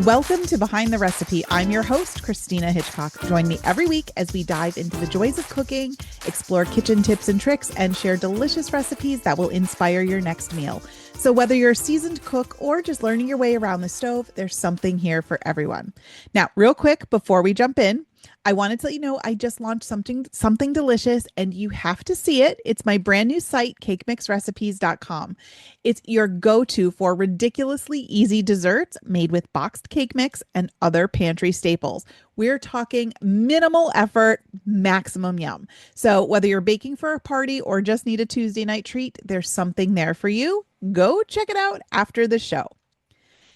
Welcome to Behind the Recipe. I'm your host, Christina Hitchcock. Join me every week as we dive into the joys of cooking, explore kitchen tips and tricks, and share delicious recipes that will inspire your next meal. So whether you're a seasoned cook or just learning your way around the stove, there's something here for everyone. Now, real quick, before we jump in, I wanted to let you know I just launched something delicious and you have to see it. It's my brand new site, cakemixrecipes.com. It's your go-to for ridiculously easy desserts made with boxed cake mix and other pantry staples. We're talking minimal effort, maximum yum. So whether you're baking for a party or just need a Tuesday night treat, there's something there for you. Go check it out after the show.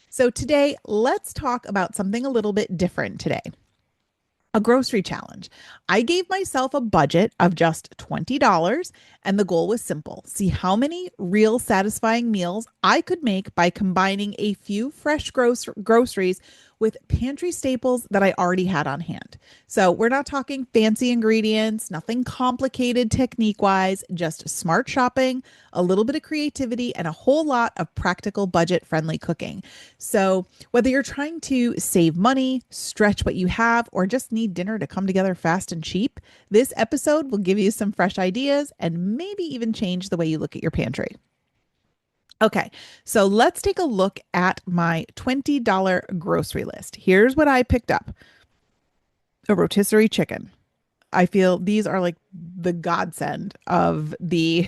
So today, let's talk about something a little bit different today. A grocery challenge. I gave myself a budget of just $20 and the goal was simple. See how many real satisfying meals I could make by combining a few fresh groceries with pantry staples that I already had on hand. So we're not talking fancy ingredients, nothing complicated technique-wise, just smart shopping, a little bit of creativity, and a whole lot of practical budget-friendly cooking. So whether you're trying to save money, stretch what you have, or just need dinner to come together fast and cheap, this episode will give you some fresh ideas and maybe even change the way you look at your pantry. Okay, so let's take a look at my $20 grocery list. Here's what I picked up. A rotisserie chicken. I feel these are like the godsend of the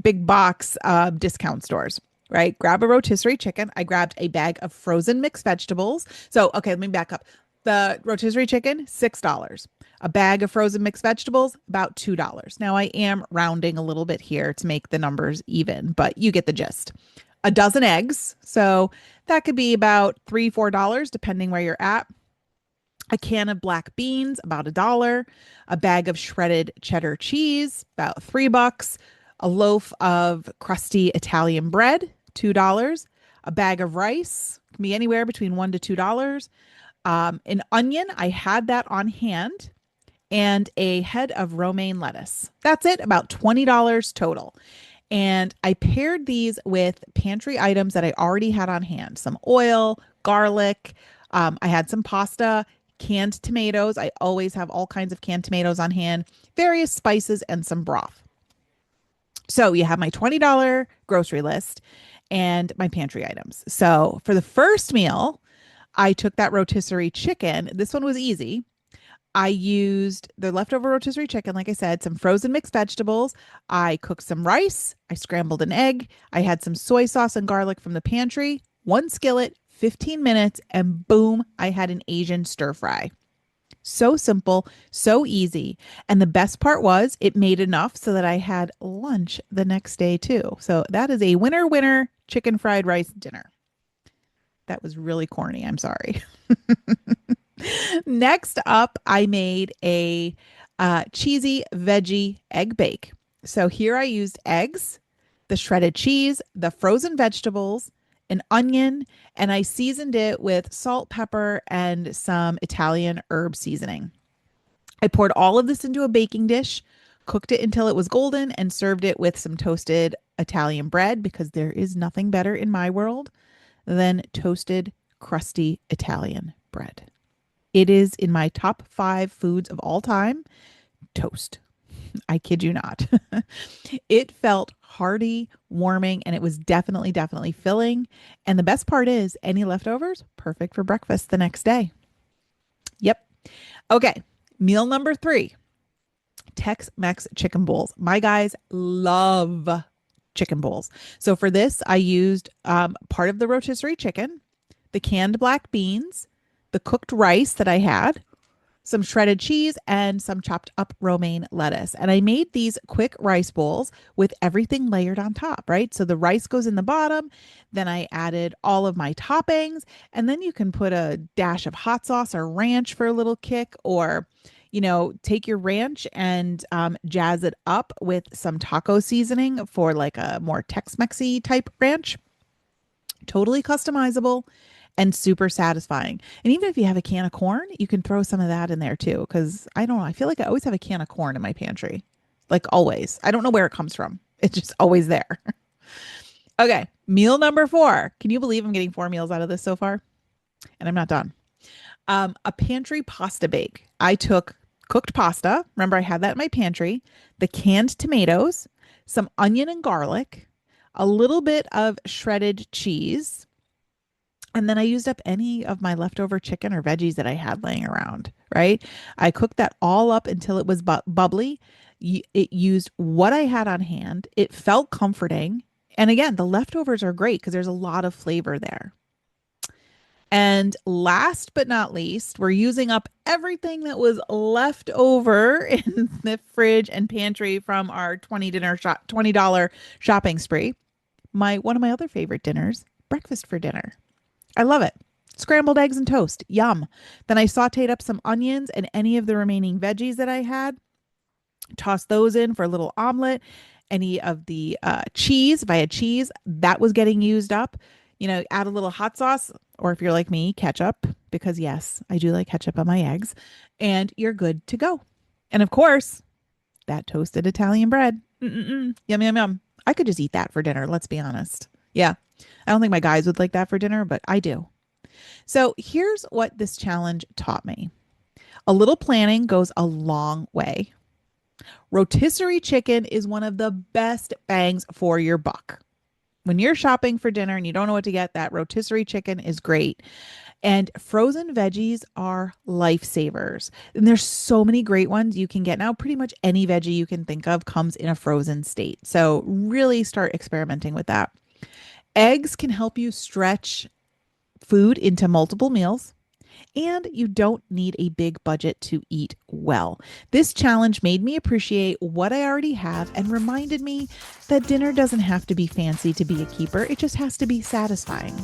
big box discount stores, right? Grab a rotisserie chicken. I grabbed a bag of frozen mixed vegetables. So, okay, let me back up. The rotisserie chicken, $6. A bag of frozen mixed vegetables, about $2. Now, I am rounding a little bit here to make the numbers even, but you get the gist. A dozen eggs, so that could be about $3, $4, depending where you're at. A can of black beans, about $1. A bag of shredded cheddar cheese, about $3. A loaf of crusty Italian bread, $2. A bag of rice, can be anywhere between $1 to $2. An onion, I had that on hand, and a head of romaine lettuce. That's it, about $20 total. And I paired these with pantry items that I already had on hand. Some oil, garlic. I had some pasta, canned tomatoes. I always have all kinds of canned tomatoes on hand, various spices, and some broth. So you have my $20 grocery list and my pantry items. So for the first meal, I took that rotisserie chicken. This one was easy. I used the leftover rotisserie chicken, like I said, some frozen mixed vegetables. I cooked some rice. I scrambled an egg. I had some soy sauce and garlic from the pantry, one skillet, 15 minutes, and boom, I had an Asian stir fry. So simple, so easy. And the best part was it made enough so that I had lunch the next day too. So that is a winner, winner chicken fried rice dinner. That was really corny. I'm sorry. Next up, I made a cheesy veggie egg bake. So here I used eggs, the shredded cheese, the frozen vegetables, an onion, and I seasoned it with salt, pepper, and some Italian herb seasoning. I poured all of this into a baking dish, cooked it until it was golden, and served it with some toasted Italian bread because there is nothing better in my world than toasted, crusty Italian bread. It is in my top 5 foods of all time. Toast. I kid you not. It felt hearty, warming, and it was definitely filling. And the best part is any leftovers, perfect for breakfast the next day. Yep. Okay. Meal number 3, Tex-Mex chicken bowls. My guys love chicken bowls. So for this, I used part of the rotisserie chicken, the canned black beans, the cooked rice that I had, some shredded cheese, and some chopped up romaine lettuce. And I made these quick rice bowls with everything layered on top, right? So the rice goes in the bottom. Then I added all of my toppings, and then you can put a dash of hot sauce or ranch for a little kick, or, you know, take your ranch and jazz it up with some taco seasoning for like a more Tex-Mexy type ranch. Totally customizable and super satisfying. And even if you have a can of corn, you can throw some of that in there too. Cause I don't know. I feel like I always have a can of corn in my pantry. Like always. I don't know where it comes from. It's just always there. Okay. Meal number 4. Can you believe I'm getting 4 meals out of this so far? And I'm not done. A pantry pasta bake. I took cooked pasta. Remember, I had that in my pantry, the canned tomatoes, some onion and garlic, a little bit of shredded cheese, and then I used up any of my leftover chicken or veggies that I had laying around, right? I cooked that all up until it was bubbly. It used what I had on hand. It felt comforting. And again, the leftovers are great because there's a lot of flavor there. And last but not least, we're using up everything that was left over in the fridge and pantry from our $20 shopping spree. One of my other favorite dinners, breakfast for dinner. I love it. Scrambled eggs and toast. Yum. Then I sauteed up some onions and any of the remaining veggies that I had. Tossed those in for a little omelet. Any of the cheese, if I had cheese, that was getting used up. Add a little hot sauce, or if you're like me, ketchup, because yes, I do like ketchup on my eggs, and you're good to go. And of course, that toasted Italian bread. Yum, yum, yum. I could just eat that for dinner, let's be honest. Yeah. I don't think my guys would like that for dinner, but I do. So here's what this challenge taught me. A little planning goes a long way. Rotisserie chicken is one of the best bangs for your buck. When you're shopping for dinner and you don't know what to get, that rotisserie chicken is great. And frozen veggies are lifesavers. And there's so many great ones you can get now. Pretty much any veggie you can think of comes in a frozen state. So really start experimenting with that. Eggs can help you stretch food into multiple meals, and you don't need a big budget to eat well. This challenge made me appreciate what I already have and reminded me that dinner doesn't have to be fancy to be a keeper. It just has to be satisfying.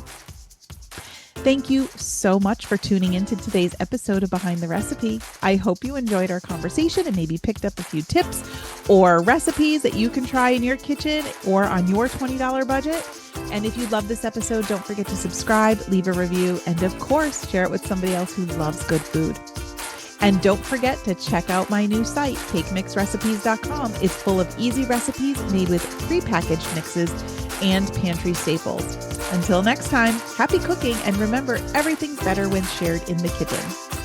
Thank you so much for tuning into today's episode of Behind the Recipe. I hope you enjoyed our conversation and maybe picked up a few tips or recipes that you can try in your kitchen or on your $20 budget. And if you love this episode, don't forget to subscribe, leave a review, and of course, share it with somebody else who loves good food. And don't forget to check out my new site, cakemixrecipes.com. It's full of easy recipes made with prepackaged mixes and pantry staples. Until next time, happy cooking, and remember, everything's better when shared in the kitchen.